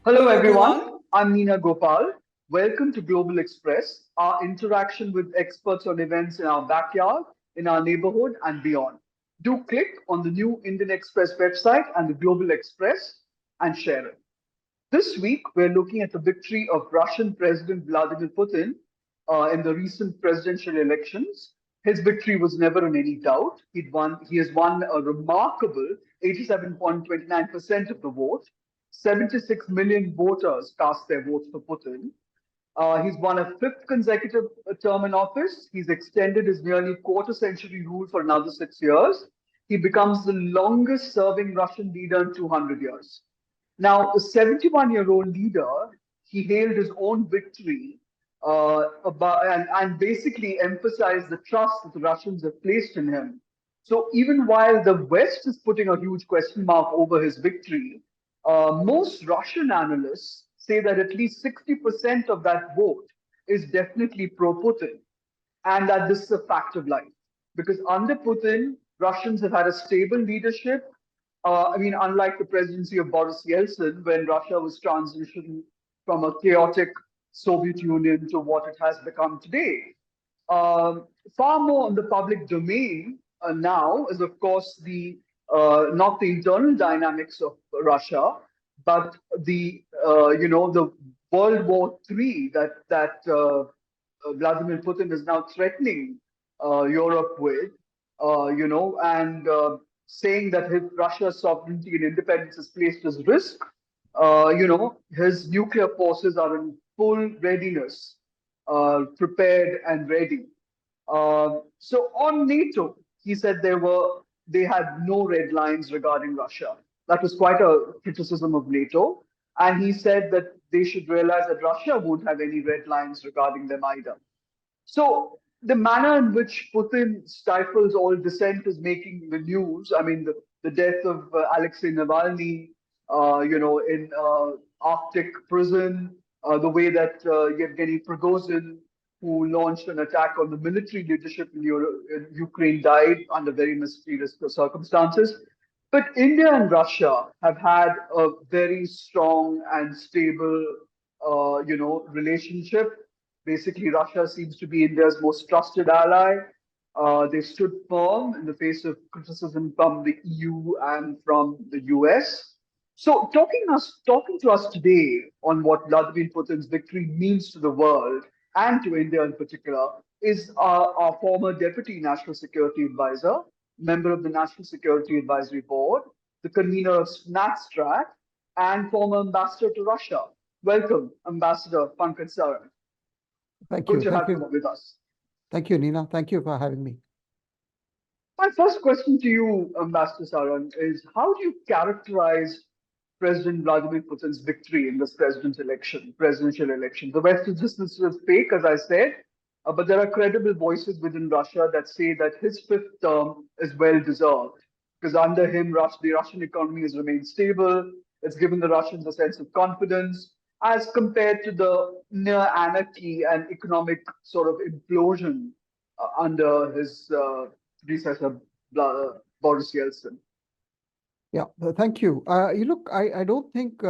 Hello, Hello, everyone. everyone. I'm Neena Gopal. Welcome to Global Express, our interaction with experts on events in our backyard, in our neighborhood, and beyond. Do click on the new Indian Express website and the Global Express and share it. This week, we're looking at the victory of Russian President Vladimir Putin in the recent presidential elections. His victory was never in any doubt. He has won a remarkable 87.29% of the vote. 76 million voters cast their votes for Putin. He's won a fifth consecutive term in office. He's extended his nearly quarter century rule for another 6 years. He becomes the longest serving Russian leader in 200 years. Now, the 71-year-old leader, he hailed his own victory and basically emphasized the trust that the Russians have placed in him. So even while the West is putting a huge question mark over his victory, most Russian analysts say that at least 60% of that vote is definitely pro Putin, and that this is a fact of life. Because under Putin, Russians have had a stable leadership. Unlike the presidency of Boris Yeltsin, when Russia was transitioning from a chaotic Soviet Union to what it has become today. Far more in the public domain now is, of course, the not the internal dynamics of Russia, but the World War III that Vladimir Putin is now threatening Europe with, and saying that his Russia's sovereignty and independence is placed at risk. His nuclear forces are in full readiness, prepared and ready. So on NATO, he said they had no red lines regarding Russia. That was quite a criticism of NATO. And he said that they should realize that Russia won't have any red lines regarding them either. So the manner in which Putin stifles all dissent is making the news. I mean, the death of Alexei Navalny, in Arctic prison, the way that Yevgeny Prigozhin, who launched an attack on the military leadership in Ukraine, died under very mysterious circumstances. But India and Russia have had a very strong and stable, relationship. Basically, Russia seems to be India's most trusted ally. They stood firm in the face of criticism from the EU and from the US. So, talking to us today on what Vladimir Putin's victory means to the world and to India in particular is our former Deputy National Security Advisor, member of the National Security Advisory Board, the convener of NATSTRAT, and former ambassador to Russia. Welcome, Ambassador Pankaj Saran. Thank Good you. to Thank have you you. with us. Thank you, Nina. Thank you for having me. My first question to you, Ambassador Saran, is how do you characterize President Vladimir Putin's victory in this presidential election? The West is just this is fake, as I said, but there are credible voices within Russia that say that his fifth term is well deserved because under him, the Russian economy has remained stable. It's given the Russians a sense of confidence as compared to the near anarchy and economic sort of implosion under his predecessor, Boris Yeltsin. Yeah, thank you. You look, I don't think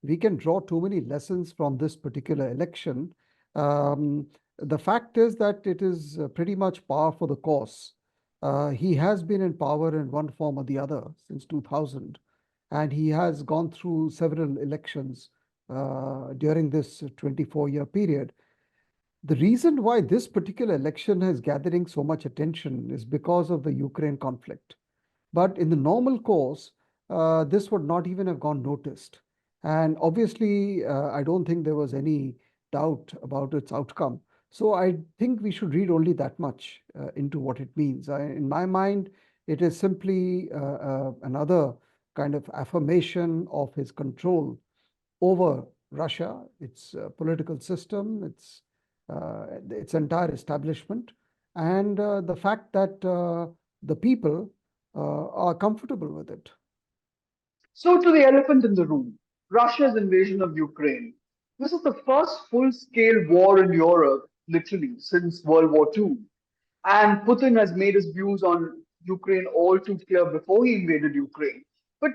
we can draw too many lessons from this particular election. The fact is that it is pretty much par for the course. He has been in power in one form or the other since 2000, and he has gone through several elections during this 24-year period. The reason why this particular election is gathering so much attention is because of the Ukraine conflict. But in the normal course, this would not even have gone noticed. And obviously, I don't think there was any doubt about its outcome. So I think we should read only that much into what it means. In my mind, it is simply another kind of affirmation of his control over Russia, its political system, its entire establishment, and the fact that the people are comfortable with it. So, to the elephant in the room, Russia's invasion of Ukraine. This is the first full scale war in Europe, literally, since World War II. And Putin has made his views on Ukraine all too clear before he invaded Ukraine. But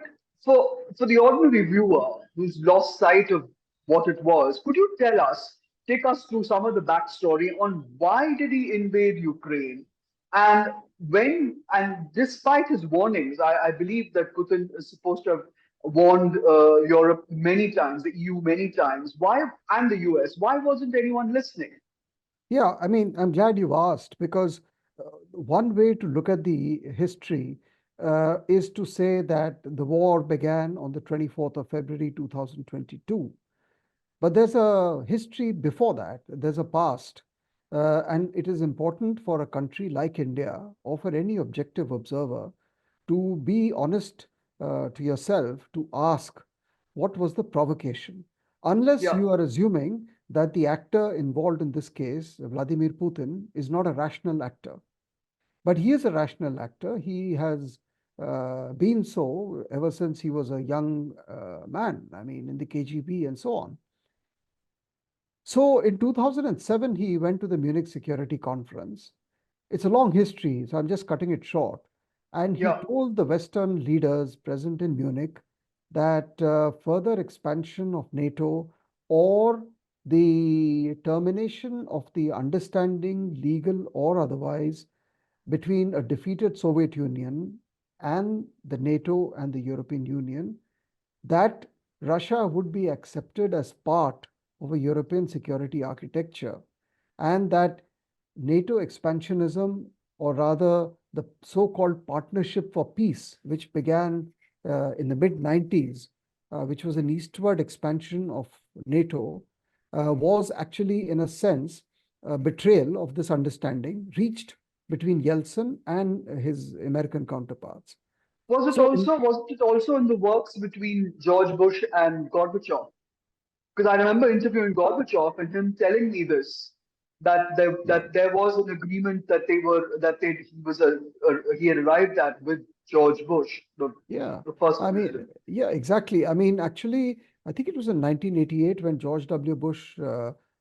For the ordinary viewer who's lost sight of what it was, could you take us through some of the backstory on why did he invade Ukraine, and and despite his warnings, I believe that Putin is supposed to have warned Europe many times, the EU many times. Why and the US? Why wasn't anyone listening? Yeah, I mean, I'm glad you asked because one way to look at the history is to say that the war began on the 24th of February 2022. But there's a history before that, there's a past. And it is important for a country like India or for any objective observer to be honest to yourself to ask what was the provocation. Unless Yeah. you are assuming that the actor involved in this case, Vladimir Putin, is not a rational actor. But he is a rational actor. He has been so ever since he was a young man, I mean, in the KGB and so on. So in 2007, he went to the Munich Security Conference. It's a long history, so I'm just cutting it short. And he Yeah. told the Western leaders present in Munich that further expansion of NATO or the termination of the understanding, legal or otherwise, between a defeated Soviet Union and the NATO and the European Union, that Russia would be accepted as part of a European security architecture, and that NATO expansionism, or rather the so called Partnership for Peace, which began in the mid 90s, which was an eastward expansion of NATO, was actually, in a sense, a betrayal of this understanding reached between Yeltsin and his American counterparts. So, in, Wasn't it also in the works between George Bush and Gorbachev? Because I remember interviewing Gorbachev and him telling me this, yeah. that there was an agreement that he had arrived at with George Bush, Yeah, the first I mean, president. yeah, exactly. I mean, actually, I think it was in 1988 when George W. Bush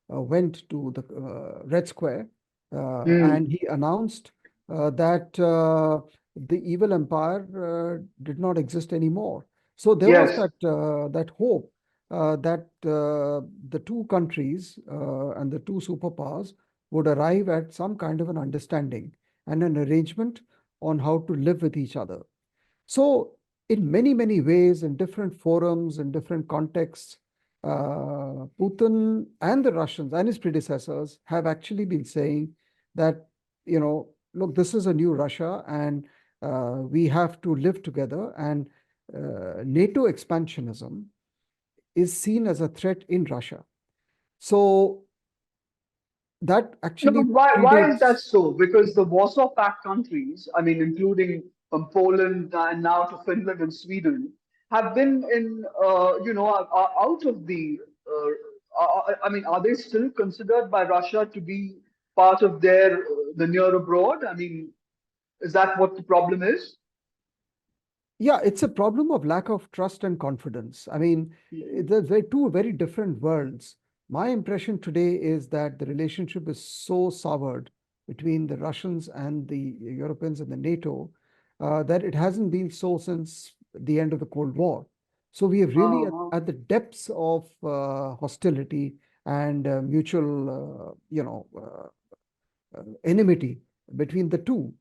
went to the Red Square and Hmm. he announced that the evil empire did not exist anymore. So there was Yes. that hope that the two countries and the two superpowers would arrive at some kind of an understanding and an arrangement on how to live with each other. So, in many, many ways, in different forums, in different contexts, Putin and the Russians and his predecessors have actually been saying that, look, this is a new Russia and we have to live together. And NATO expansionism is seen as a threat in Russia. So, that No, actually why is that predates. so? Because the Warsaw Pact countries, I mean, including from Poland and now to Finland and Sweden, have been are out of the. I mean, are they still considered by Russia to be part of the near abroad? I mean, is that what the problem is? Yeah, it's a problem of lack of trust and confidence. I mean, they're two very different worlds. My impression today is that the relationship is so soured between the Russians and the Europeans and the NATO that it hasn't been so since the end of the Cold War. So we have really Uh-huh. at the depths of hostility and mutual, enmity between the two.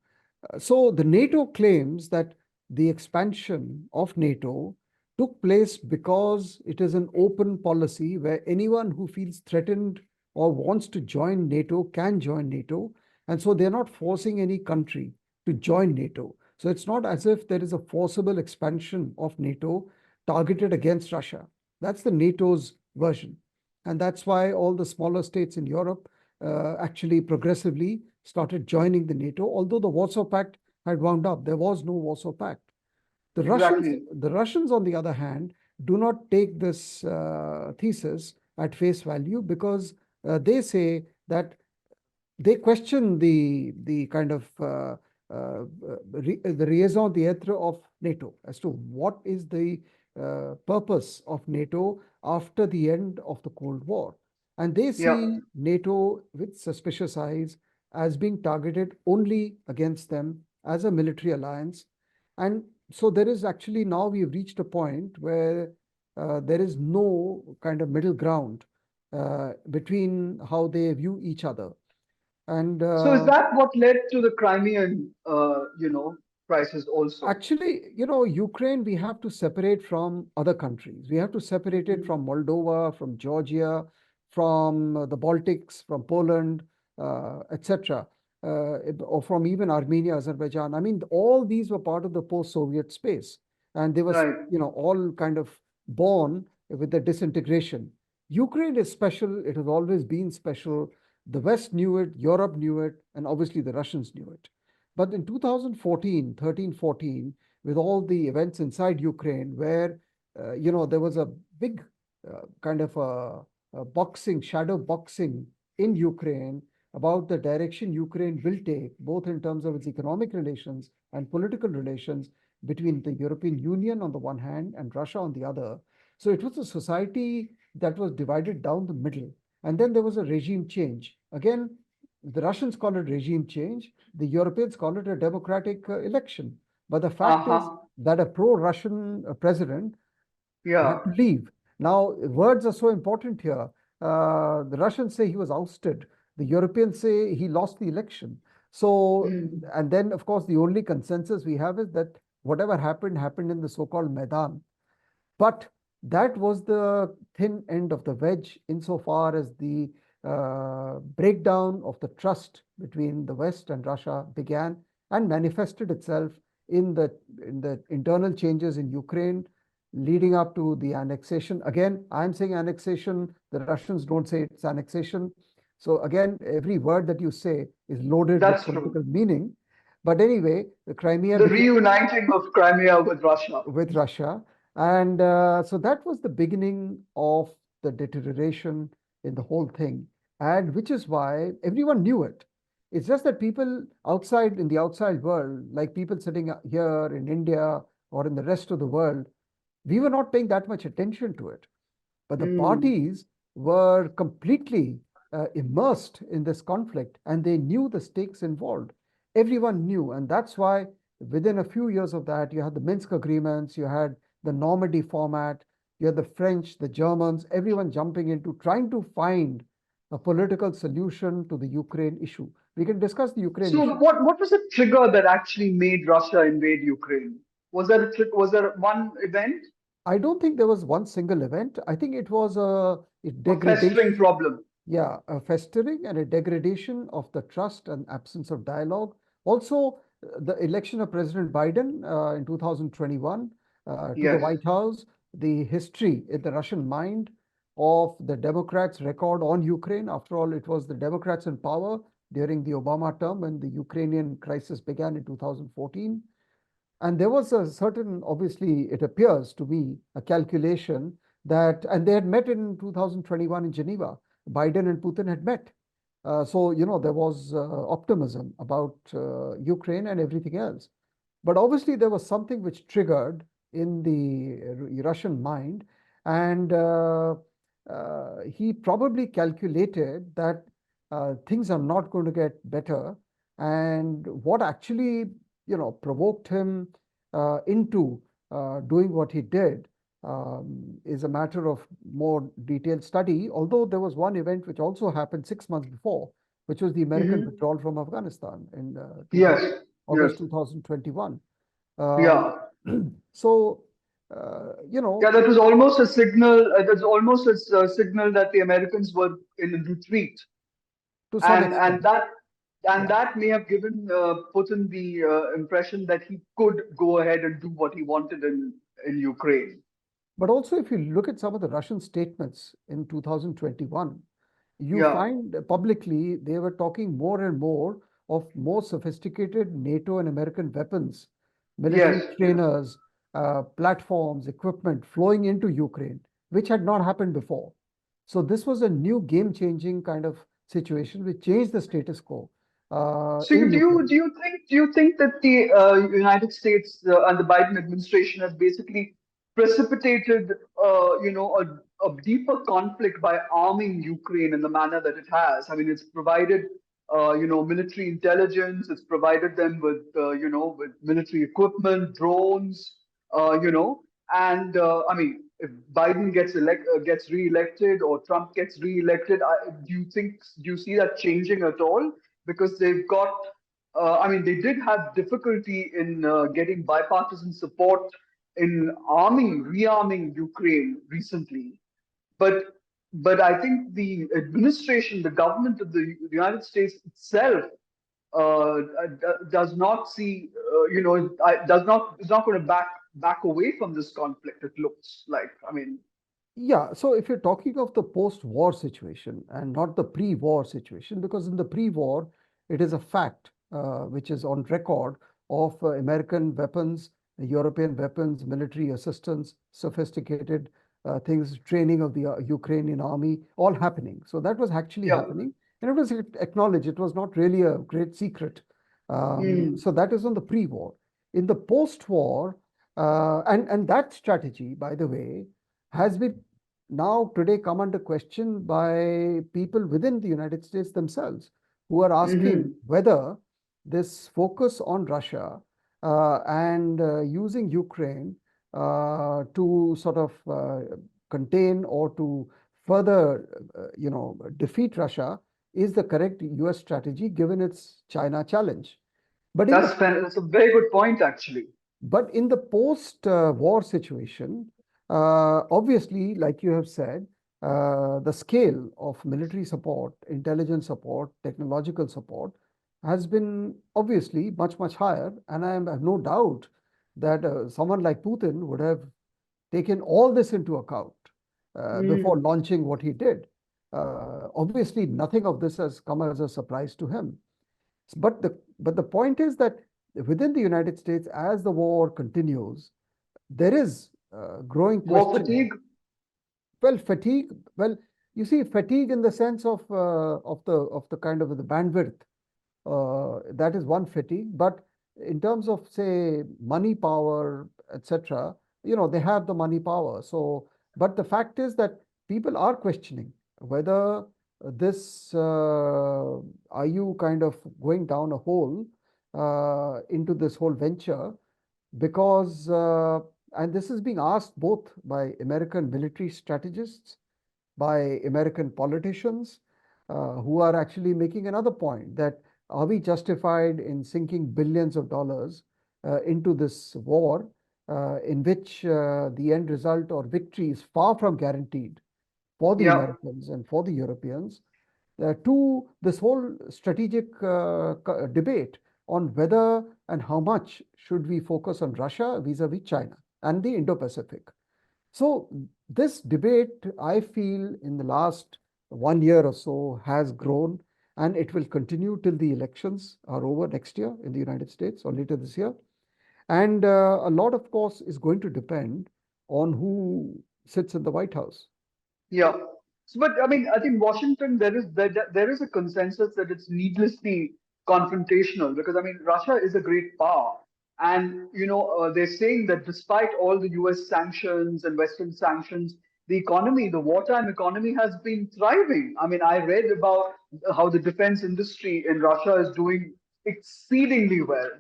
So the NATO claims that the expansion of NATO took place because it is an open policy where anyone who feels threatened or wants to join NATO can join NATO. And so they're not forcing any country to join NATO. So it's not as if there is a forcible expansion of NATO targeted against Russia. That's the NATO's version. And that's why all the smaller states in Europe actually progressively started joining the NATO, although the Warsaw Pact had wound up. There was no Warsaw Pact. Exactly. The Russians, on the other hand, do not take this thesis at face value because they say that they question the kind of the raison d'être of NATO as to what is the purpose of NATO after the end of the Cold War. And they Yeah. see NATO with suspicious eyes as being targeted only against them as a military alliance. And So there is actually now we've reached a point where there is no kind of middle ground between how they view each other. And So is that what led to the Crimean, crisis also? actually, Ukraine, we have to separate from other countries. We have to separate it Mhm. from Moldova, from Georgia, from the Baltics, from Poland, etc., or from even Armenia, Azerbaijan. I mean, all these were part of the post-Soviet space, and they were, Right. all kind of born with the disintegration. Ukraine is special. It has always been special. The West knew it, Europe knew it, and obviously the Russians knew it. But in 2014, 13, 14, with all the events inside Ukraine, where there was a big kind of a boxing, shadow boxing in Ukraine about the direction Ukraine will take, both in terms of its economic relations and political relations between the European Union on the one hand and Russia on the other. So it was a society that was divided down the middle. And then there was a regime change. Again, the Russians call it regime change. The Europeans call it a democratic election. But the fact is Uh-huh. that a pro Russian president had Yeah. to leave. Now, words are so important here. The Russians say he was ousted. The Europeans say he lost the election. So, Mm. and then, of course, the only consensus we have is that whatever happened, happened in the so called Maidan. But that was the thin end of the wedge insofar as the breakdown of the trust between the West and Russia began and manifested itself in the internal changes in Ukraine leading up to the annexation. Again, I'm saying annexation, the Russians don't say it's annexation. So again, every word that you say is loaded with That's true. political meaning. But anyway, the Crimea The became reuniting of Crimea with Russia. with Russia. And so that was the beginning of the deterioration in the whole thing. And which is why everyone knew it. It's just that people outside in the outside world, like people sitting here in India or in the rest of the world, we were not paying that much attention to it. But the Mm. parties were completely immersed in this conflict and they knew the stakes involved. Everyone knew. And that's why within a few years of that, you had the Minsk agreements, you had the Normandy format, you had the French, the Germans, everyone jumping into trying to find a political solution to the Ukraine issue. We can discuss the Ukraine So issue. what was the trigger that actually made Russia invade Ukraine? Was there one event, I don't think there was one single event. I think it was a a festering degradation. problem? Yeah, a festering and a degradation of the trust and absence of dialogue. Also, the election of President Biden in 2021 to the Yes. White House, the history in the Russian mind of the Democrats' record on Ukraine. After all, it was the Democrats in power during the Obama term when the Ukrainian crisis began in 2014. And there was a certain, obviously, it appears to me, a calculation that, and they had met in 2021 in Geneva. Biden and Putin had met. So, there was optimism about Ukraine and everything else. But obviously, there was something which triggered in the Russian mind. And he probably calculated that things are not going to get better. And what actually, provoked him into doing what he did is a matter of more detailed study. Although there was one event which also happened 6 months before, which was the American Hmm. withdrawal from Afghanistan in Yes. August Yes. 2021. Um, Yeah. so, you Yeah, know, that was almost a signal. That's almost a signal that the Americans were in a retreat, to some and and extent, that and yeah. that may have given Putin the impression that he could go ahead and do what he wanted in Ukraine. But also, if you look at some of the Russian statements in 2021, you Yeah. find publicly they were talking more and more of more sophisticated NATO and American weapons, military Yes. Yes. trainers, platforms, equipment flowing into Ukraine, which had not happened before. So this was a new game-changing kind of situation which changed the status quo So in you, Ukraine. do you think that the United States and the Biden administration has basically precipitated a deeper conflict by arming Ukraine in the manner that it has? I mean, it's provided military intelligence. It's provided them with, with military equipment, drones, and I mean, if Biden gets re-elected or Trump gets re-elected, do you see that changing at all? Because they've got, I mean, they did have difficulty in getting bipartisan support in rearming Ukraine recently, but I think the administration, the government of the United States itself, does not see, does not is not going to back away from this conflict. It looks like. I mean, Yeah, so if you're talking of the post-war situation and not the pre-war situation, because in the pre-war, it is a fact which is on record of American weapons, European weapons, military assistance, sophisticated things, training of the Ukrainian army, all happening. So that was actually yeah. happening, and it was acknowledged. It was not really a great secret. Mm, So that is on the pre-war. In the post-war, and that strategy, by the way, has been now today come under question by people within the United States themselves who are asking hmm. whether this focus on Russia and using Ukraine to sort of contain or to further, defeat Russia is the correct US strategy given its China challenge. But in the That's a very good point, actually. post-war situation, obviously, like you have said, the scale of military support, intelligence support, technological support has been obviously much, much higher. And I have no doubt that someone like Putin would have taken all this into account before Mm. launching what he did. Obviously, nothing of this has come as a surprise to him. But the point is that within the United States, as the war continues, there is growing More question. fatigue. Well, fatigue. Well, you see, fatigue in the sense of the kind of the bandwidth. That is one fatigue. But in terms of say money power, etc., they have the money power. So, but the fact is that people are questioning whether this are you kind of going down a hole into this whole venture because and this is being asked both by American military strategists, by American politicians who are actually making another point that are we justified in sinking billions of dollars into this war in which the end result or victory is far from guaranteed for the Yeah. Americans and for the Europeans, to this whole strategic debate on whether and how much should we focus on Russia vis-a-vis China and the Indo-Pacific. So this debate, I feel, in the last 1 year or so has grown, and it will continue till the elections are over next year in the United States or later this year. And a lot, of course, is going to depend on who sits in the White House. Yeah. So, but I mean, I think Washington, there is a consensus that it's needlessly confrontational because I mean, Russia is a great power, and they're saying that despite all the U.S. sanctions and Western sanctions, the wartime economy has been thriving. I mean, I read about how the defense industry in Russia is doing exceedingly well,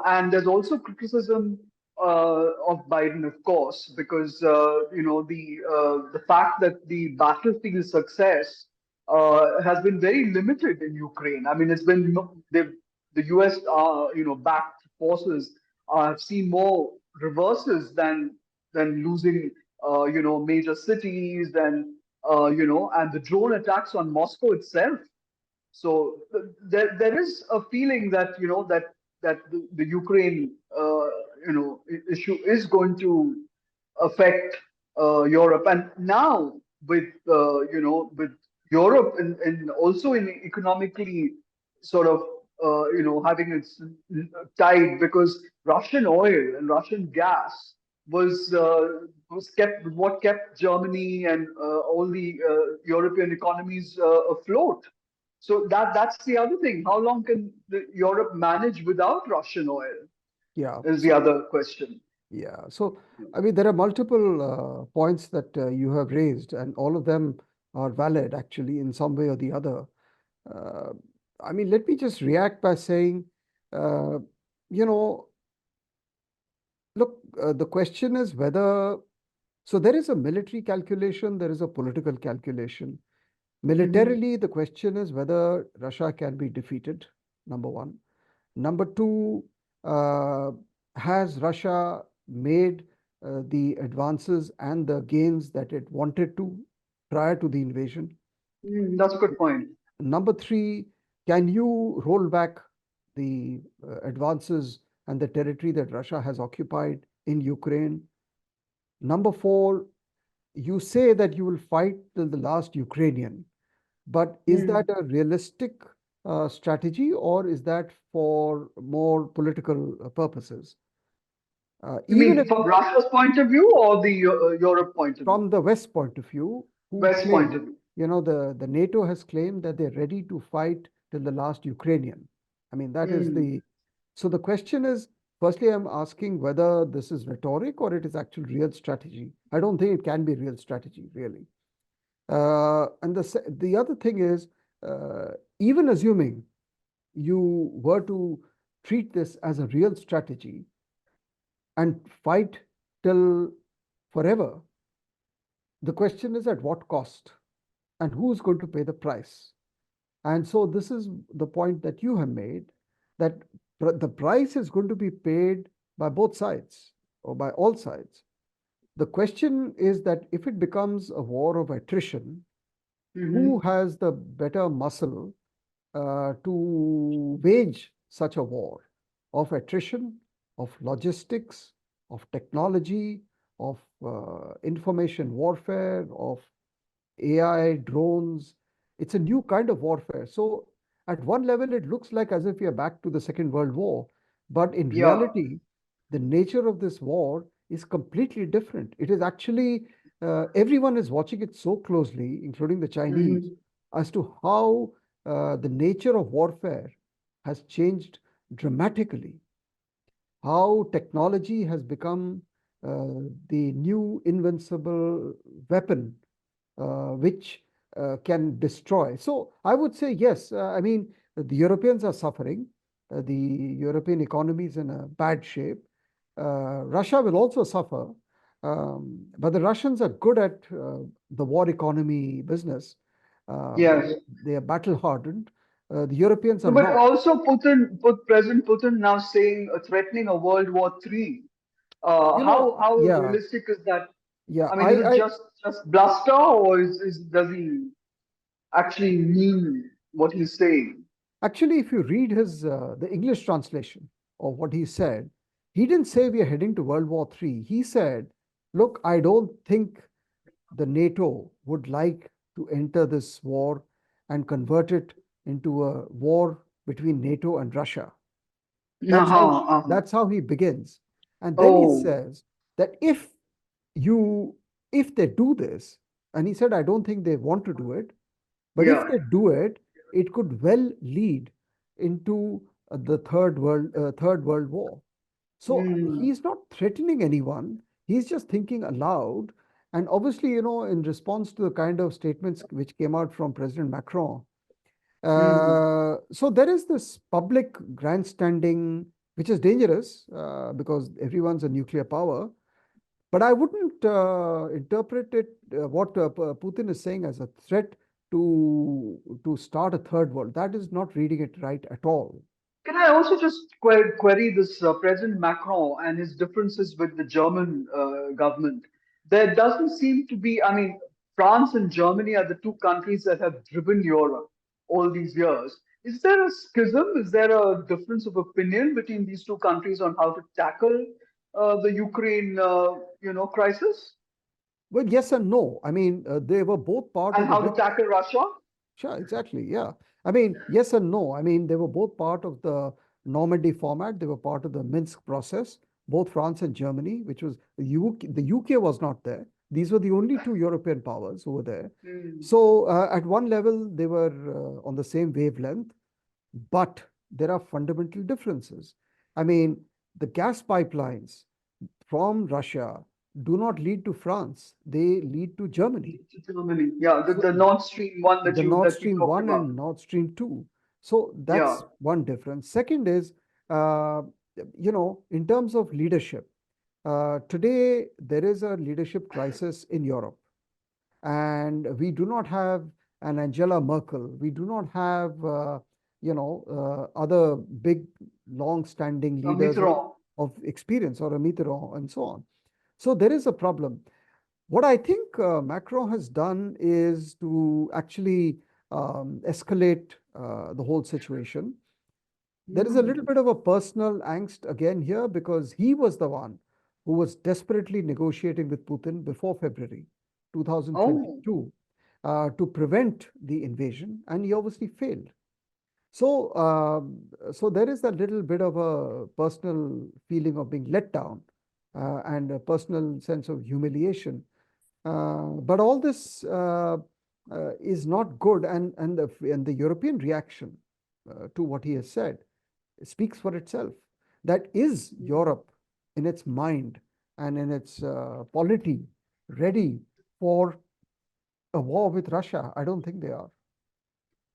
and there's also criticism of Biden, of course, because the fact that the battlefield success has been very limited in Ukraine. I mean, it's been the U.S. Backed forces have seen more reverses than losing major cities and the drone attacks on Moscow itself. So there is a feeling that the Ukraine issue is going to affect Europe, and now with Europe and also in economically sort of having its tide because Russian oil and Russian gas was kept what kept Germany and all the European economies afloat. So that's the other thing. How long can Europe manage without Russian oil? Yeah. Is the So other question. yeah. So I mean, there are multiple points that you have raised, and all of them are valid actually in some way or the other. Uh, I mean, let me just react by saying, uh, you know, look, the question is whether, so there is a military calculation, there is a political calculation. Mm-hmm. Militarily, the question is whether Russia can be defeated, number one. Number two, uh, has Russia made the advances and the gains that it wanted to prior to the invasion? That's a good point. Number three, can you roll back the advances and the territory that Russia has occupied in Ukraine? Number four, you say that you will fight till the last Ukrainian, but is that Mm. a realistic strategy or is that for more political purposes? You Even mean if from Russia's point of view or the Europe point of view? from the West point of view, who West point claim, of view. the NATO has claimed that they're ready to fight till the last Ukrainian. I mean, that is Mm. the, so the question is, firstly, I'm asking whether this is rhetoric or it is actual real strategy. I don't think it can be real strategy, really. And the other thing is, even assuming you were to treat this as a real strategy and fight till forever, the question is at what cost and who's going to pay the price? And so this is the point that you have made, that the price is going to be paid by both sides or by all sides. The question is that if it becomes a war of attrition, who Mm-hmm. has the better muscle to wage such a war of attrition, of logistics, of technology, of information warfare, of AI, drones. It's a new kind of warfare. So, at one level, it looks like as if we are back to the Second World War. But in Yeah. reality, the nature of this war is completely different. It is actually, everyone is watching it so closely, including the Chinese, Mm-hmm. as to how the nature of warfare has changed dramatically, how technology has become the new invincible weapon which can destroy. So I would say yes. I mean, the Europeans are suffering. The European economy is in a bad shape. Russia will also suffer, but the Russians are good at the war economy business. Yes. They are battle hardened. The Europeans are No, but not. also President Putin now saying threatening a World War III. How Yeah, realistic is that? yeah. I mean, is it just bluster, or does he actually mean what he's saying? Actually, if you read his the English translation of what he said, he didn't say we are heading to World War III. He said, "Look, I don't think the NATO would like to enter this war and convert it into a war between NATO and Russia." That's how Uh-huh, uh-huh. that's how he begins, and then he Oh, says that you if they do this, and he said, "I don't think they want to do it." But if yeah. they do it, it could well lead into the third world war. So Hmm. he's not threatening anyone. He's just thinking aloud. And obviously, in response to the kind of statements which came out from President Macron, Hmm. so there is this public grandstanding, which is dangerous because everyone's a nuclear power. But I wouldn't interpret it what Putin is saying as a threat to start a third world. That is not reading it right at all. Can I also just query this President Macron and his differences with the German government? There doesn't seem to be, I mean, France and Germany are the two countries that have driven Europe all these years. Is there a schism? Is there a difference of opinion between these two countries on how to tackle the Ukraine, crisis Well, yes and no. I mean, they were both part and of the how to Minsk. tackle Russia? Sure, exactly. Yeah. I mean, yes and no. I mean, they were both part of the Normandy format. They were part of the Minsk process, both France and Germany, which was the UK was not there. These were the only two European powers who were there. Hmm. So, at one level, they were on the same wavelength, but there are fundamental differences. I mean, the gas pipelines from Russia do not lead to France, they lead to Germany. To Germany, yeah, So the Nord Stream one the Nord that we Stream talked 1 about. and Nord Stream 2. So Yeah. that's one difference. Second is, uh, in terms of leadership, today there is a leadership crisis in Europe, and we do not have an Angela Merkel. We do not have, other big, long-standing leaders Mitterrand. of experience, or a Mitterrand and so on. So there is a problem. What I think Macron has done is to actually escalate the whole situation. There is a little Hmm. bit of a personal angst again here, because he was the one who was desperately negotiating with Putin before February Oh, 2022 to prevent the invasion, and he obviously failed. So there is a little bit of a personal feeling of being let down, and a personal sense of humiliation. But all this is not good, and the European reaction to what he has said speaks for itself. That is Europe in its mind and in its polity ready for a war with Russia? I don't think they are.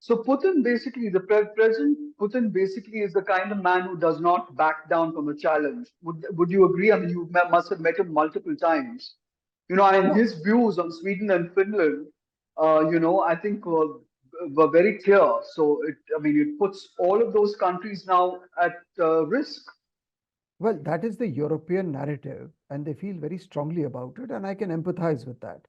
so Putin basically, the President Putin basically is the kind of man who does not back down from a challenge. Would you agree? I mean, you must have met him multiple times. And No, his views on Sweden and Finland, I think were very clear. So I mean, it puts all of those countries now at risk. well, that is the European narrative, and they feel very strongly about it, and I can empathize with that.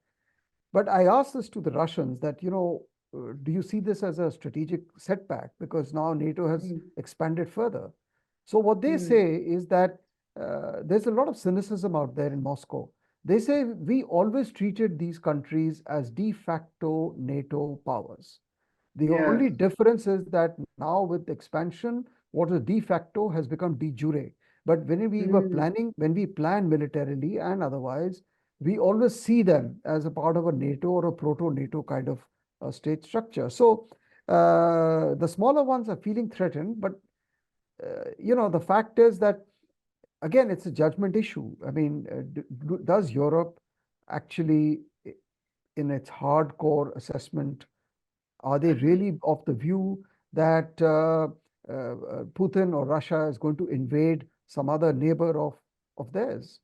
But I asked this to the Russians that, do you see this as a strategic setback? Because now NATO has Mm, expanded further. So what they mm, say is that there's a lot of cynicism out there in Moscow. They say we always treated these countries as de facto NATO powers. The only yes. difference is that now with expansion, what was de facto has become de jure. But Mm, when we plan militarily and otherwise, we always see them as a part of a NATO or a proto-NATO kind of state structure. So the smaller ones are feeling threatened, but the fact is that, again, it's a judgment issue. I mean, does Europe actually, in its hardcore assessment, are they really of the view that Putin or Russia is going to invade some other neighbor of theirs,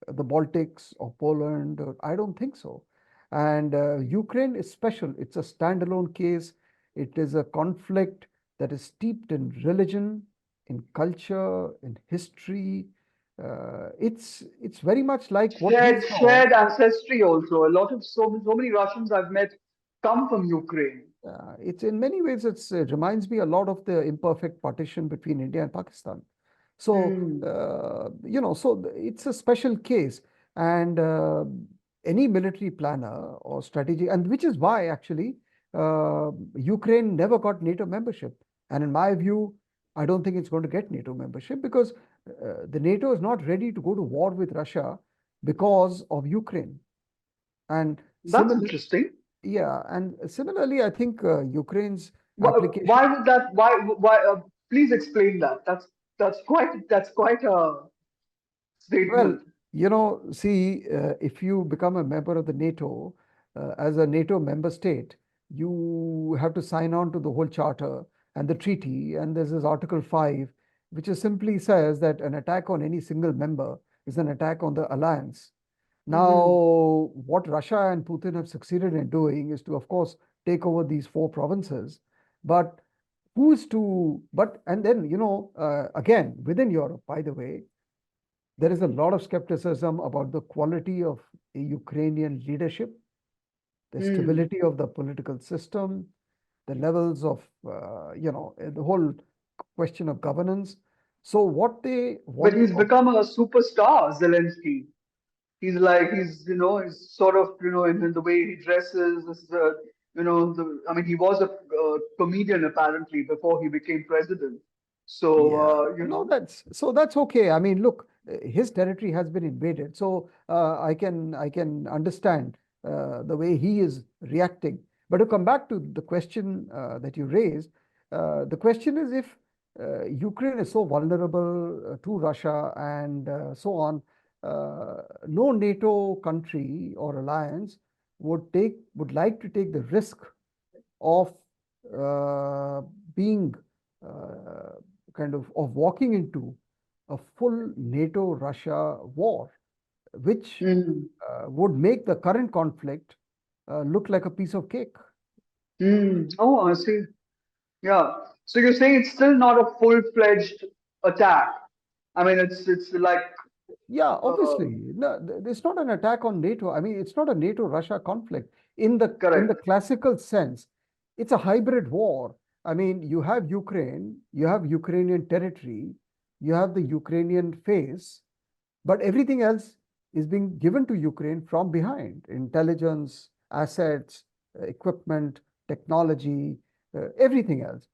the Baltics or Poland? I don't think so. And Ukraine is special. It's a standalone case. It is a conflict that is steeped in religion, in culture, in history. It's very much like what we saw. shared ancestry also. A lot of so many Russians I've met come from Ukraine. It's in many ways, it reminds me a lot of the imperfect partition between India and Pakistan. So, Mm, it's a special case, and any military planner or strategy, and which is why actually Ukraine never got NATO membership. And in my view, I don't think it's going to get NATO membership, because the NATO is not ready to go to war with Russia because of Ukraine. And that's similarly, interesting. yeah, and similarly, I think Ukraine's Why, application. why would that? Why? Please explain that. That's quite a Well, statement. see, if you become a member of the NATO, as a NATO member state, you have to sign on to the whole charter and the treaty. And there's this Article 5, which is simply says that an attack on any single member is an attack on the alliance. Hmm. Now, what Russia and Putin have succeeded in doing is to, of course, take over these four provinces. But and then, again, within Europe, by the way, there is a lot of skepticism about the quality of Ukrainian leadership, the Hmm. stability of the political system, the levels of, the whole question of governance. So, what they But want to he's become a superstar, Zelensky. He's sort of in the way he dresses. I mean, he was a comedian apparently before he became president. So Yeah, no, that's okay. I mean, look, his territory has been invaded, so I can understand the way he is reacting. But to come back to the question that you raised, the question is, if Ukraine is so vulnerable to Russia and so on, no NATO country or alliance would like to take the risk of uh, being uh, kind of walking into a full NATO-Russia war, which Mm. would make the current conflict look like a piece of cake. Mm. Oh, I see. Yeah. So you're saying it's still not a full-fledged attack. I mean, it's like Yeah, uh, obviously. No, it's not an attack on NATO. I mean, it's not a NATO-Russia conflict in the correct. classical sense. It's a hybrid war. I mean, you have Ukraine, you have Ukrainian territory, you have the Ukrainian face, but everything else is being given to Ukraine from behind: intelligence, assets, equipment, technology, everything else.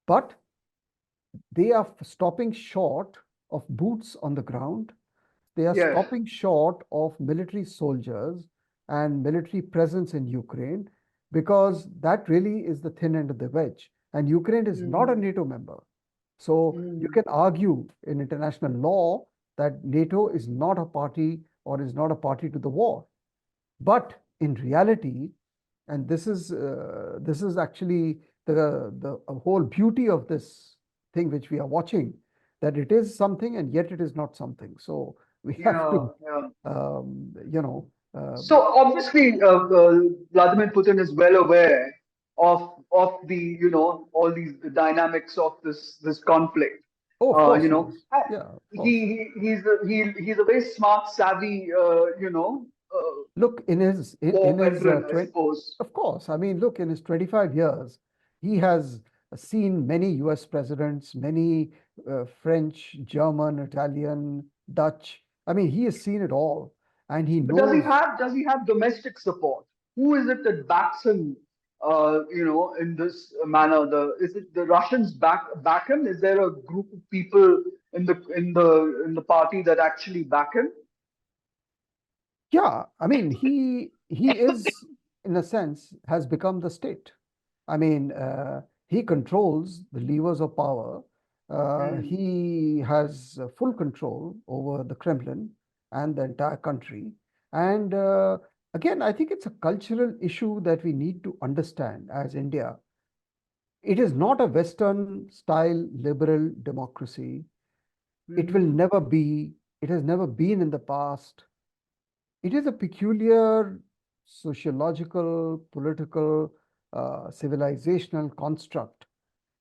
But they are stopping short of boots on the ground. They are Yes. stopping short of military soldiers and military presence in Ukraine, because that really is the thin end of the wedge. And Ukraine is not a Mm. NATO member. So you Mm. can argue in international law that NATO is not a party or is not a party to the war. But in reality, and this is actually the whole beauty of this thing which we are watching, that it is something and yet it is not something. So we have Yeah. to, Yeah. um, you know, So obviously, Vladimir Putin is well aware of the all these dynamics of this conflict. oh, of course he is. I- Yeah, of he course. he's a very smart, savvy Look, in war his veteran, I 20, suppose. of course, I mean, look, in his 25 years, he has seen many US presidents, many French, German, Italian, Dutch. I mean, he has seen it all, and he But knows. does he have domestic support? Who is it that backs him? In this manner, is it the Russians back him? Is there a group of people in the party that actually back him? Yeah, I mean, he is, in a sense, has become the state. I mean, he controls the levers of power. Hmm. He has full control over the Kremlin and the entire country. And again, I think it's a cultural issue that we need to understand as India. It is not a Western style liberal democracy. It will Hmm. never be. It has never been in the past. It is a peculiar sociological, political, civilizational construct.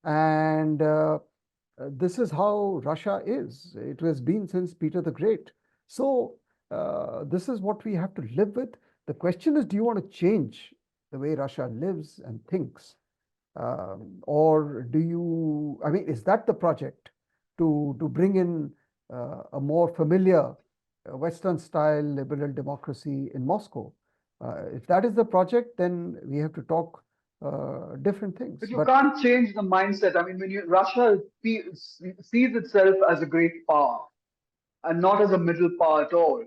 And this is how Russia is. It has been since Peter the Great. So this is what we have to live with. The question is, do you want to change the way Russia lives and thinks? Or do you, I mean, is that the project to bring in a more familiar Western style liberal democracy in Moscow? If that is the project, then we have to talk different But things. you But can't change the mindset. I mean, Russia sees itself as a great power and not as a middle power at all,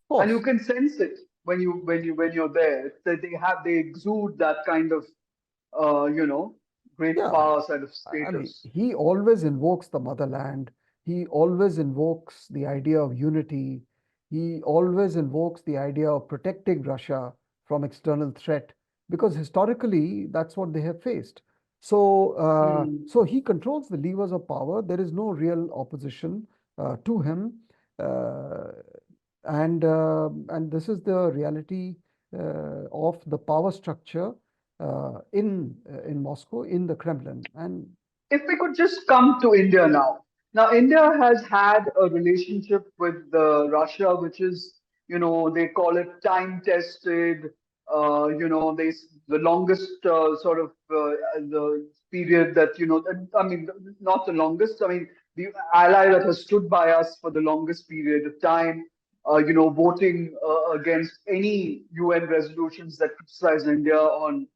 of and you course, can sense it when you're there. That they exude that kind of great yeah. power side of I mean, status. he always invokes the motherland. He always invokes the idea of unity. He always invokes the idea of protecting Russia from external threat, because historically that's what they have faced. Hmm. So he controls the levers of power. There is no real opposition to him, uh, and this is the reality of the power structure in Moscow, in the Kremlin. And If we could just come to India now. Now, India has had a relationship with Russia, which is, they call it time tested. The longest sort of the period that, I mean, not the longest, I mean, the ally that has stood by us for the longest period of time, voting against any UN resolutions that criticize India on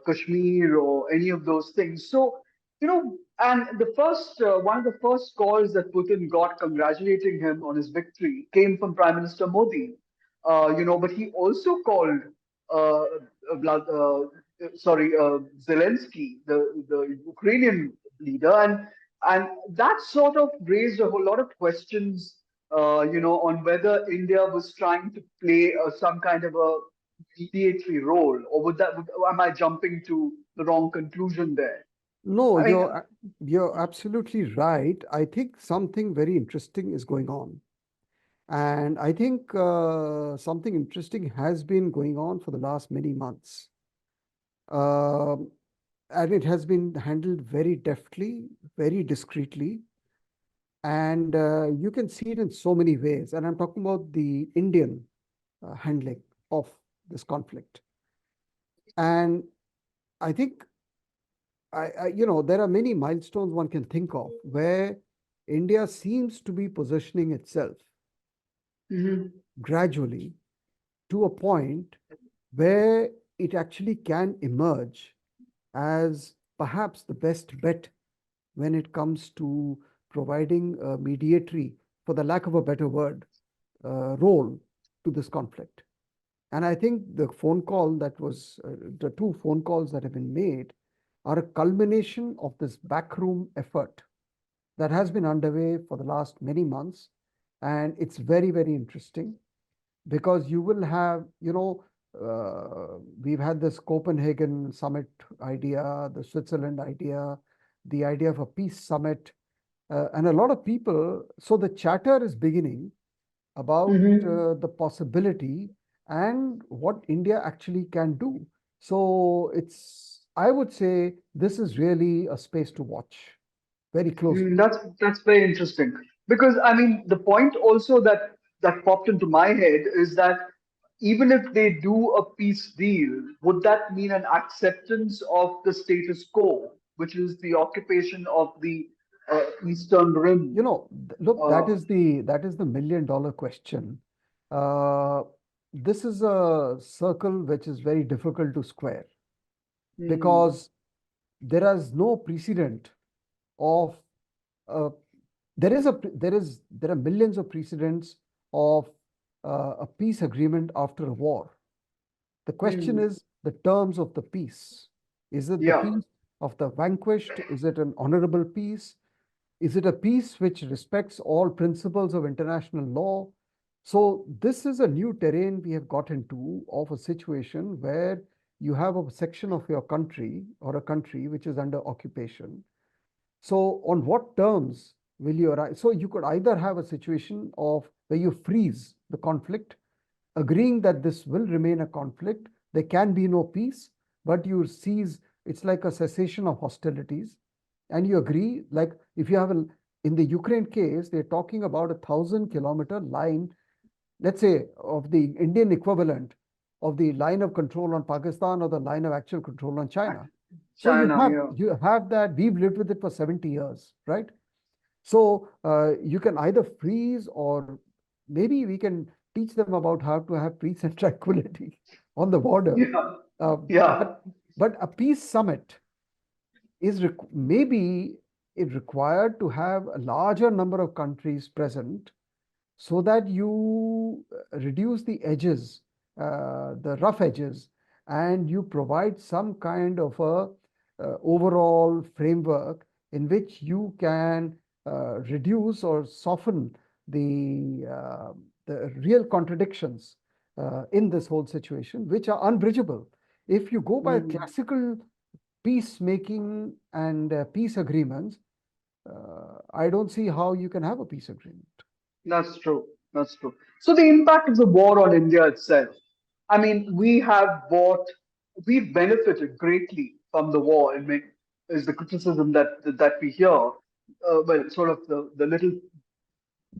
Kashmir or any of those things. So, and one of the first calls that Putin got congratulating him on his victory came from Prime Minister Modi. But he also called, uh, Zelensky, the Ukrainian leader, and that sort of raised a whole lot of questions, on whether India was trying to play some kind of a mediatory role, or am I jumping to the wrong conclusion there? No, I mean, you're absolutely right. I think something very interesting is going on. And I think something interesting has been going on for the last many months. Um, and it has been handled very deftly, very discreetly. And you can see it in so many ways. And I'm talking about the Indian handling of this conflict. And I think there are many milestones one can think of where India seems to be positioning itself mhm, gradually to a point where it actually can emerge as perhaps the best bet when it comes to providing a mediatory, for the lack of a better word, role to this conflict. And I think the two phone calls that have been made are a culmination of this backroom effort that has been underway for the last many months. And it's very, very interesting because you will have, we've had this Copenhagen summit idea, the Switzerland idea, the idea of a peace summit, and a lot of people. So the chatter is beginning about mhm. the possibility and what India actually can do. So I would say, this is really a space to watch very closely. That's very interesting because I mean the point also that popped into my head is that even if they do a peace deal, would that mean an acceptance of the status quo, which is the occupation of the Eastern Rim? Look, Uh, that is the $1 million question. Uh, this is a circle which is very difficult to square hmm, because there is no precedent of uh, there are millions of precedents of a peace agreement after a war. The question hmm, is the terms of the peace. Is it the yeah. peace of the vanquished? Is it an honorable peace? Is it a peace which respects all principles of international law? So, this is a new terrain we have got into of a situation where you have a section of your country or a country which is under occupation. So, on what terms will you arrive? So, you could either have a situation of where you freeze the conflict, agreeing that this will remain a conflict, there can be no peace, but you cease, it's like a cessation of hostilities. And you agree, like if you have in the Ukraine case, they're talking about 1,000 kilometer line, let's say, of the Indian equivalent of the line of control on Pakistan or the line of actual control on China. So China, yeah. you have that. We've lived with it for 70 years, right? So you can either freeze, or maybe we can teach them about how to have peace and tranquility on the border. Yeah, Uh, yeah. but a peace summit maybe it required to have a larger number of countries present so that you reduce the edges, the rough edges, and you provide some kind of a overall framework in which you can reduce or soften the real contradictions in this whole situation, which are unbridgeable. If you go by Hmm. classical peacemaking and peace agreements, I don't see how you can have a peace agreement. That's true. That's true. So the impact of the war on India itself. I mean, we've benefited greatly from the war. I mean, is the criticism that we hear. Well, sort of the little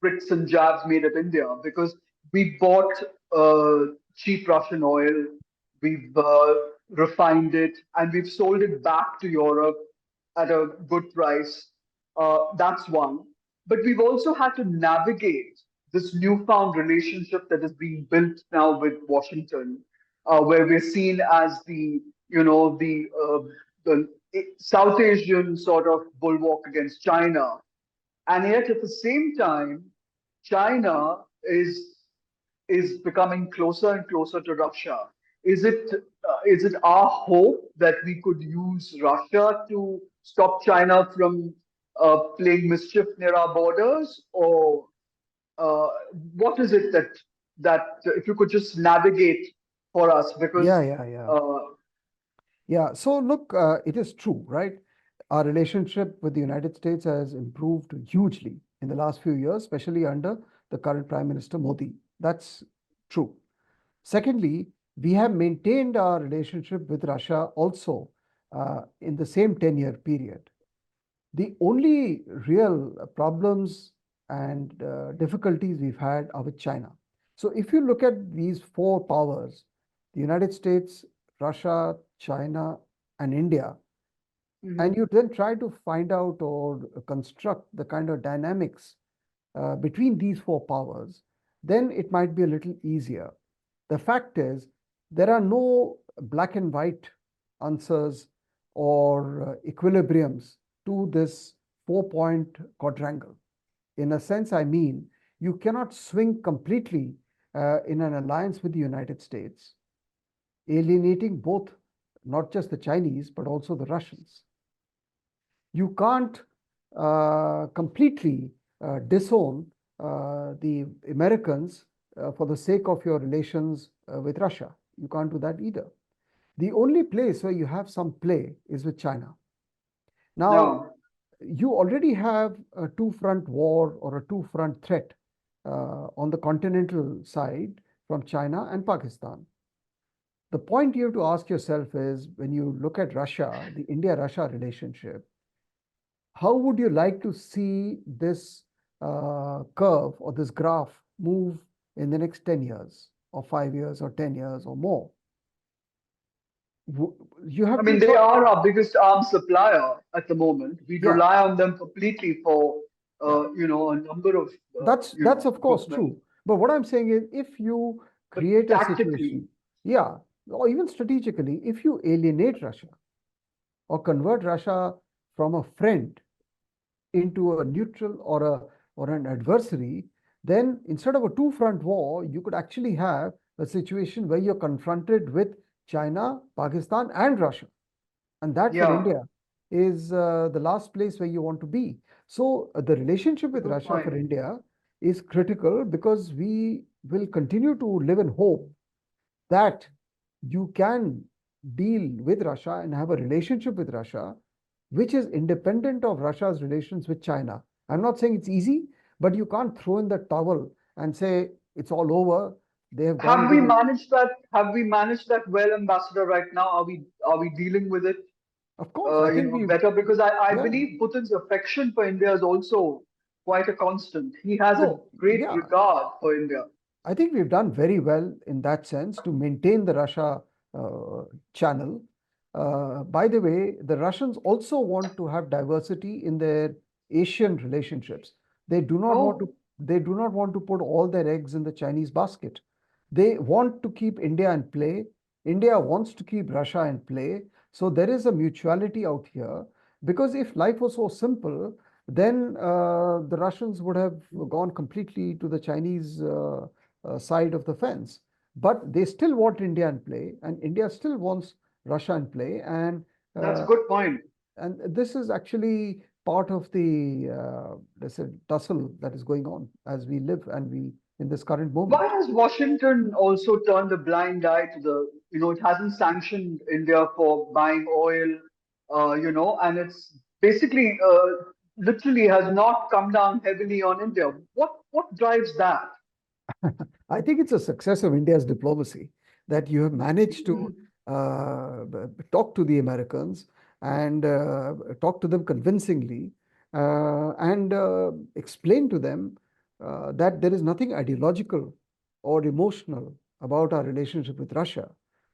bricks and jabs made of India because we bought cheap Russian oil, we've refined it, and we've sold it back to Europe at a good price. That's one. But we've also had to navigate this newfound relationship that is being built now with Washington, where we're seen as the South Asian sort of bulwark against China, and yet at the same time, China is becoming closer and closer to Russia. Is it our hope that we could use Russia to stop China from playing mischief near our borders, or uh, what is it that if you could just navigate for us, Yeah, because yeah, yeah. uh, Yeah. So look, it is true, right? Our relationship with the United States has improved hugely in the last few years, especially under the current Prime Minister Modi. That's true. Secondly, we have maintained our relationship with Russia also in the same 10-year period. The only real problems and difficulties we've had are with China. So if you look at these four powers, the United States, Russia, China, and India, and Mhm. you then try to find out or construct the kind of dynamics between these four powers, then it might be a little easier. The fact is, there are no black and white answers or equilibriums to this 4 point quadrangle. In a sense, I mean, you cannot swing completely in an alliance with the United States, alienating both, not just the Chinese, but also the Russians. You can't completely disown the Americans for the sake of your relations with Russia. You can't do that either. The only place where you have some play is with China. Now, Yeah. you already have a two-front war or a two-front threat on the continental side from China and Pakistan. The point you have to ask yourself is when you look at Russia, the India Russia relationship, how would you like to see this curve or this graph move in the next 10 years or 5 years or 10 years or more? You I have to mean, they not, are our biggest arms supplier at the moment. We yeah, rely on them completely for, yeah. a number of, That's of course equipment. true. But what I'm saying is if you But create a tactically, situation, yeah, or even strategically, if you alienate Russia or convert Russia from a friend into a neutral or an adversary, then instead of a two-front war, you could actually have a situation where you're confronted with China, Pakistan, and Russia. And that for yeah, India is the last place where you want to be. So the relationship it's a with good Russia point. for India is critical because we will continue to live in hope that you can deal with Russia and have a relationship with Russia, which is independent of Russia's relations with China. I'm not saying it's easy, but you can't throw in the towel and say it's all over. They have gone Have we to, managed that? Have we managed that well, Ambassador? Right now, are we dealing with it, of course, I think we've, better? Because I yeah, believe Putin's affection for India is also quite a constant. He has a no, great yeah, regard for India. I think we've done very well in that sense to maintain the Russia uh, channel. By the way, the Russians also want to have diversity in their Asian relationships. They do not want to. Oh, They do not want to put all their eggs in the Chinese basket. They want to keep India in play. India wants to keep Russia in play. So there is a mutuality out here. Because if life was so simple, then the Russians would have gone completely to the Chinese side of the fence. But they still want India in play, and India still wants Russia in play, that's a uh, good point. and this is actually part of the let's say tussle that is going on as we live and we in this current Why moment. has Washington also turned a blind eye to it hasn't sanctioned India for buying oil, and it's basically, literally has not come down heavily on India. What drives that? I think it's a success of India's diplomacy that you have managed to Mhm. talk to the Americans and talk to them convincingly and explain to them that there is nothing ideological or emotional about our relationship with Russia,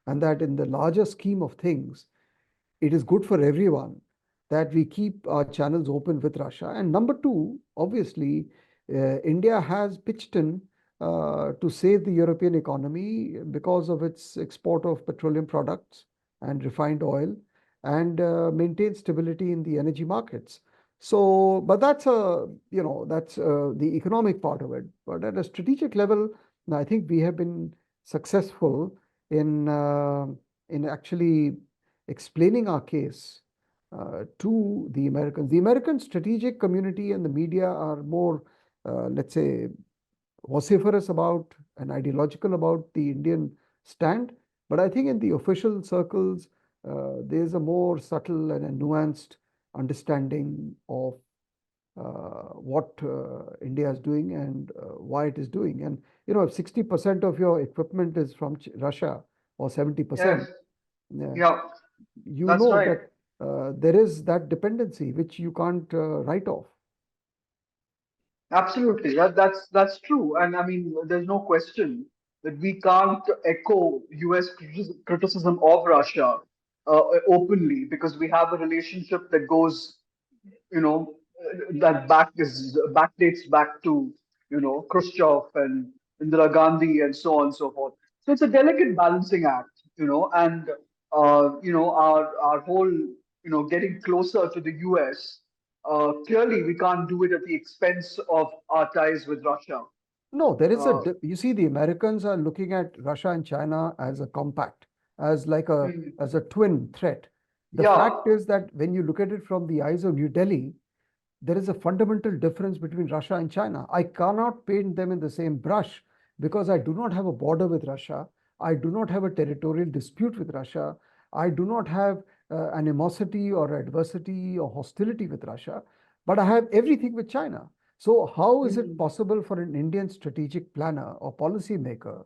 and that in the larger scheme of things, it is good for everyone that we keep our channels open with Russia. And number two, obviously, India has pitched in to save the European economy because of its export of petroleum products and refined oil and maintain stability in the energy markets. So, but that's the economic part of it. But at a strategic level, I think we have been successful in actually explaining our case to the Americans. The American strategic community and the media are more, let's say, vociferous about and ideological about the Indian stand. But I think in the official circles, there's a more subtle and a nuanced understanding of what India is doing and why it is doing. And if 60% of your equipment is from Russia or Yes. 70%, uh, Yeah. you That's know right. that there is that dependency which you can't write off. Absolutely, that's true, and I mean, there's no question that we can't echo U.S. criticism of Russia openly because we have a relationship that goes, that backdates back to Khrushchev and Indira Gandhi and so on and so forth. So it's a delicate balancing act, and our whole getting closer to the U.S. Clearly, we can't do it at the expense of our ties with Russia. No, there is Uh, you see, the Americans are looking at Russia and China as a compact, as like a mm, as a twin threat. The yeah. fact is that when you look at it from the eyes of New Delhi, there is a fundamental difference between Russia and China. I cannot paint them in the same brush because I do not have a border with Russia. I do not have a territorial dispute with Russia. I do not have animosity or adversity or hostility with Russia, but I have everything with China. So, how is it Mm, possible for an Indian strategic planner or policymaker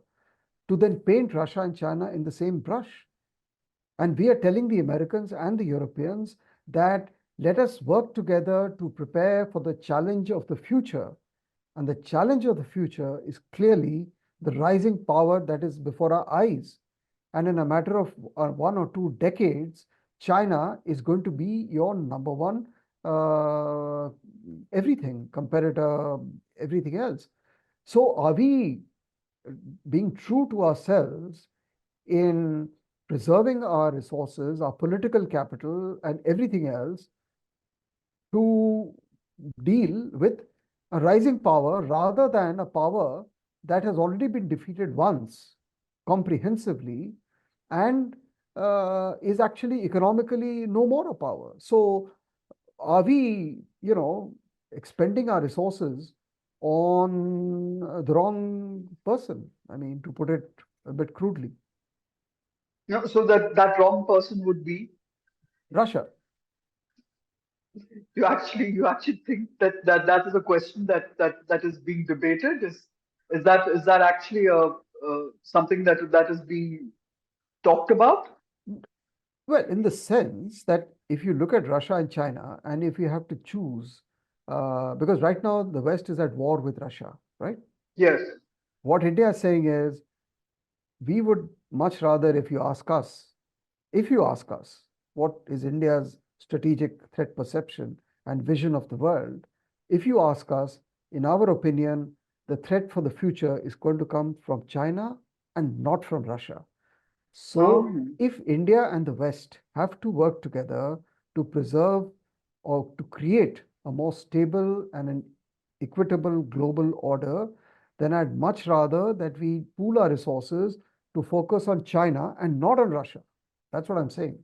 to then paint Russia and China in the same brush? And we are telling the Americans and the Europeans that let us work together to prepare for the challenge of the future. And the challenge of the future is clearly the rising power that is before our eyes. And in a matter of 1 or 2 decades, China is going to be your number one uh, everything, competitor, everything else. So, are we being true to ourselves in preserving our resources, our political capital, and everything else to deal with a rising power rather than a power that has already been defeated once comprehensively and is actually economically no more a power. So, are we, expending our resources on the wrong person? I mean, to put it a bit crudely, so that wrong person would be Russia. you actually think that is a question that is being debated. Is that actually something that is being talked about? Well, in the sense that if you look at Russia and China, and if you have to choose, because right now the West is at war with Russia, right? Yes. What India is saying is we would much rather, if you ask us, what is India's strategic threat perception and vision of the world? If you ask us, in our opinion, the threat for the future is going to come from China and not from Russia. So, Um, if India and the West have to work together to preserve or to create a more stable and an equitable global order, then I'd much rather that we pool our resources to focus on China and not on Russia. That's what I'm saying.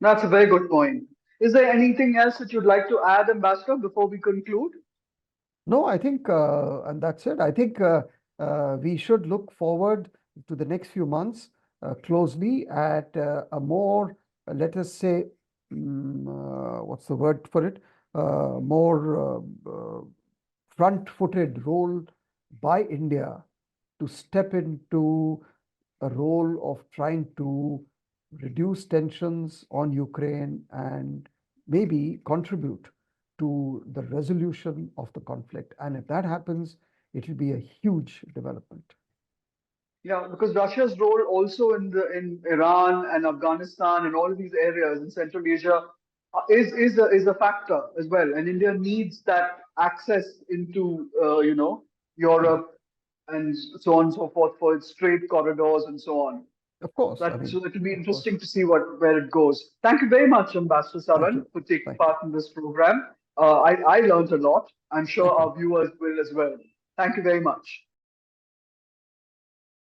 that's a very good point. Is there anything else that you'd like to add, Ambassador, before we conclude? No, I think, and that's it. I think we should look forward to the next few months closely at a more, let us say, what's the word for it? More front-footed role by India to step into a role of trying to reduce tensions on Ukraine and maybe contribute to the resolution of the conflict. And if that happens, it will be a huge development. Yeah, because Russia's role also in Iran and Afghanistan and all of these areas in Central Asia is a factor as well, and India needs that access into Europe and so on and so forth for its trade corridors and so on. Of course, I So mean, it will be of course. interesting to see where it goes. Thank you very much, Ambassador Thank Saran, you. for taking Thank you. part in this program. I learned a lot. I'm sure Thank you. our viewers will as well. Thank you very much.